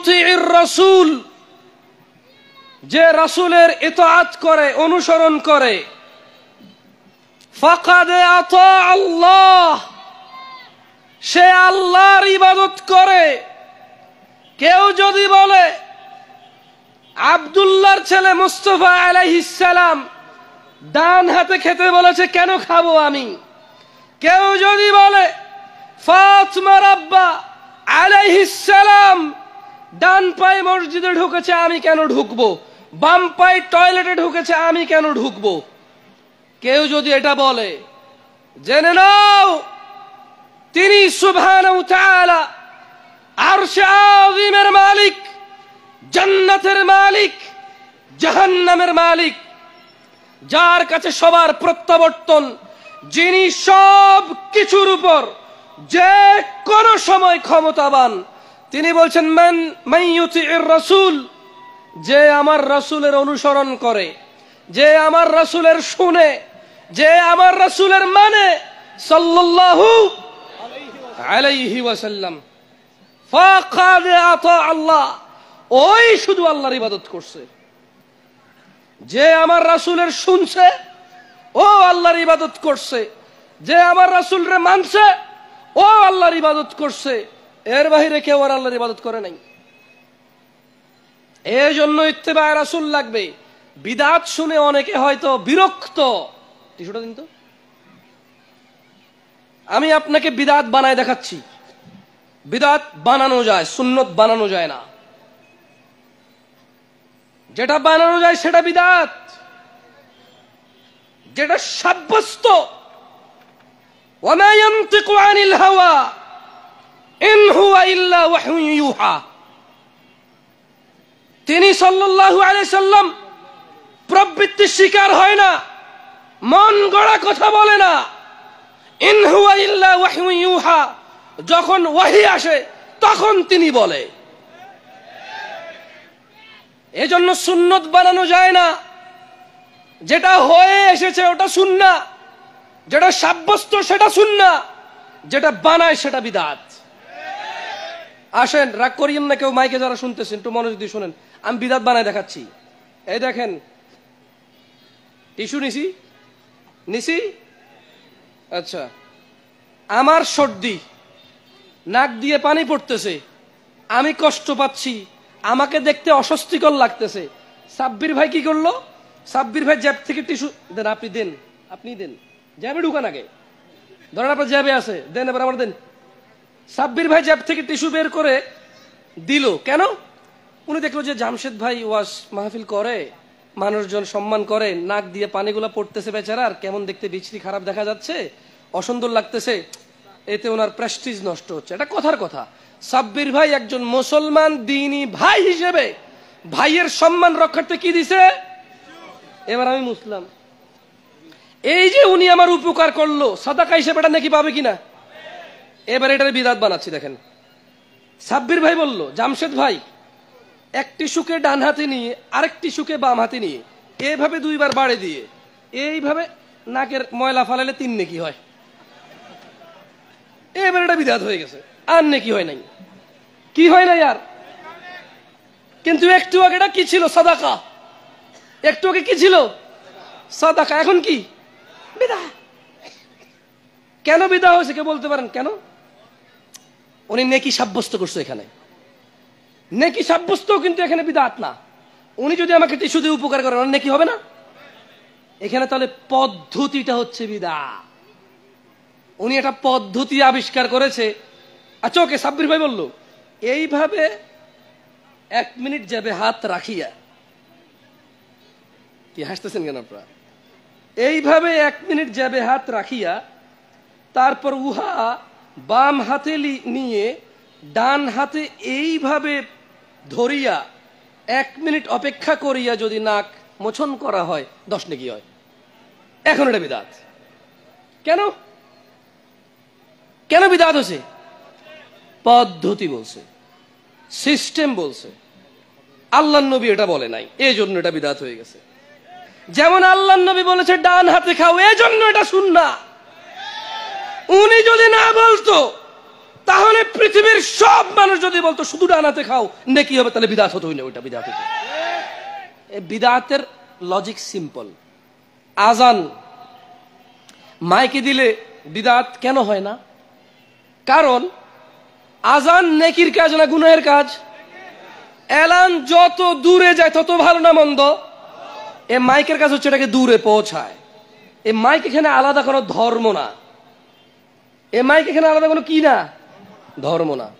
ইউতিইর রাসূল, যে রাসূলের ইতাআত করে, অনুসরণ করে, ফাকাদ আতা আল্লাহ, সে আল্লাহর ইবাদত করে। কেউ যদি বলে আব্দুল্লাহর ছেলে মুস্তাফা আলাইহিস সালাম ডান হাতে খেতে বলেছে, কেন খাবো আমি? কেউ যদি বলে ফাতিমার আব্বা আলাইহিস সালাম ডান পায়ে মসজিদে ঢুকেছে, আমি কেন ঢুকবো? বাম পায়ে টয়লেটে ঢুকেছে, আমি কেন ঢুকবো? কেউ যদি এটা বলে, জেনে নাও তিনি সুবহানাহু ওয়া তাআলা আরশে আযীমের মালিক, জান্নাতের মালিক, জাহান্নামের মালিক, যার কাছে সবার প্রত্যাবর্তন, যিনি সব কিছুর উপর যে কোন সময় ক্ষমতাবান। তিনি বলছেন মান ইউতিইর রাসূল, যে আমার রাসূলের অনুসরণ করে, যে আমার রাসূলের শুনে, যে আমার রাসূলের মানে সাল্লাল্লাহু আলাইহি ওয়াসাল্লাম, ফাকাদ আতা আল্লাহ, ওই শুধু আল্লাহর ইবাদত করছে। যে আমার রাসূলের শুনছে, ও আল্লাহর ইবাদত করছে। যে আমার রাসূলরে মানছে, ও আল্লাহর ইবাদত করছে। এর বাইরে কেউ আর আল্লাহর ইবাদত করে নাই। এই জন্য ইত্তেবায়ে রাসূল লাগবে। বিদআত শুনে অনেকে হয়তো বিরক্ত। টিস্যুটা দিন তো। আমি আপনাকে বিদআত বানায় দেখাচ্ছি। বিদআত বানানো যায়, সুন্নত বানানো যায় না। যেটা বানানো যায় সেটা বিদআত, যেটা সাব্যস্ত। ওয়া মা ইয়ানতিকু আনিল হাওয়া ইন হুয়া ইল্লা ওয়াহয়ু ইউহা। তিনি সাল্লাল্লাহু আলাইহি সাল্লাম প্রবৃত্তির শিকার হয় না, মন গড়া কথা বলে না। ইন হুয়া ইল্লা ওয়াহয়ু ইউহা, যখন ওহী আসে তখন তিনি বলে। এজন্য সুন্নত বানানো যায় না। যেটা হয়ে এসেছে ওটা সুন্নাহ, যেটা সাব্যস্ত সেটা সুন্নাহ, যেটা বানায় সেটা বিদআত। আসেন, রাগ করিয়েন না কেউ, মাইকে যারা শুনতেছেন একটু মনোযোগ দিয়ে শুনেন। আমি বিদআত বানায় দেখাচ্ছি। এই দেখেন, টিস্যু নিছি। আচ্ছা, আমার সর্দি, নাক দিয়ে পানি পড়তেছে, আমি কষ্ট পাচ্ছি, আমাকে দেখতে অস্বস্তিকর লাগতেছে। সাব্বির ভাই কি করলো? সাব্বির ভাই জ্যাব থেকে টিস্যু দেন। আপনি দেন জ্যাবে ঢুকান আগে। ধরেন আপনার জ্যাবে আছে, দেন, এবার আমার দেন। সাব্বির ভাই জ্যাব থেকে টিস্যু বের করে দিল। কেন? উনি দেখলো যে জামশেদ ভাই ওয়াজ মাহফিল করে, মানুষজন সম্মান করে, নাক দিয়ে পানিগুলা পড়তেছে বেচারার, কেমন দেখতে বিশ্রী খারাপ দেখা যাচ্ছে, অসুন্দর লাগতেছে, এতে ওনার প্রেস্টিজ নষ্ট হচ্ছে। এটা কথার কথা। সাব্বির ভাই একজন মুসলমান দ্বীনী ভাই হিসেবে ভাইয়ের সম্মান রক্ষার্থে কি দিছে? এবার আমি মুসলাম, এই যে উনি আমার উপকার করলো, সাদাকা হিসেবে এটা নাকি পাবে কিনা? এবার এটার বিদআত বানাচ্ছি। দেখেন, সাব্বির ভাই বলল, জামশেদ ভাই এক টিস্যুকে ডান হাতে নিয়ে আরেক টিস্যুকে বাম হাতে নিয়ে এইভাবে দুইবার বাড়ি দিয়ে এইভাবে নাকের ময়লা ফালালে 3 নেকি হয়। এবার এটা বিদআত হয়ে গেছে, আর নেকি হয় নাই। কি হয় নাই আর? কিন্তু একটু আগে এটা কি ছিল? সাদাকা। একটু আগে কি ছিল? সাদাকা। এখন কি? বিদআত। কেন বিদআত হয়েছে কে বলতে পারেন? কেন? উনি নেকি সাব্যস্ত করছে। এখানে নেকি সাব্যস্ত, কিন্তু এখানে বিদআত না। উনি যদি আমাকে টিস্যু দিয়ে উপকার করেন, নেকি হবে না এখানে? তাহলে পদ্ধতিটা হচ্ছে বিদআত। উনি একটা পদ্ধতি আবিষ্কার করেছে। আচ্ছা, ওকে, সাব্বির ভাই বলল এইভাবে 1 মিনিট যাবে হাত রাখিয়া। কি হাসতেছেন কেন আপনারা? এইভাবে 1 মিনিট যাবে হাত রাখিয়া, তারপর উহা বাম হাতে নিয়ে ডান হাতে এইভাবে ধরিয়া 1 মিনিট অপেক্ষা করিয়া যদি নাক মোছন করা হয় 10 নেকি হয়। এখন এটা বিদআত। কেন? কেন বিদআত হয়েছে? পদ্ধতি বলছে, সিস্টেম বলছে। আল্লাহর নবী এটা বলে নাই, এই জন্য এটা বিদআত হয়ে গেছে। যেমন আল্লাহর নবী বলেছে ডান হাতে খাও, এই জন্য এটা সুন্নাহ। উনি যদি না বলতো তাহলে পৃথিবীর সব মানুষ যদি বলতো শুধু ডান হাতে খাও নেকি হবে, তাহলে বিদআত হতোই না। ওইটা বিদআত হতো। এই বিদআতের লজিক সিম্পল। আজান মাইকে দিলে বিদআত কেন হয় না? কারণ আজান নেকির কাজ না গুনাহের কাজ? এলান যত দূরে যায় তত ভালো না মন্দ? এ মাইকের কাজ হচ্ছে এটাকে দূরে পৌঁছায়। এ মাইক এখানে আলাদা কোনো ধর্ম না। এ মাইক এখানে আলাদা কোনো কি না? ধর্ম না।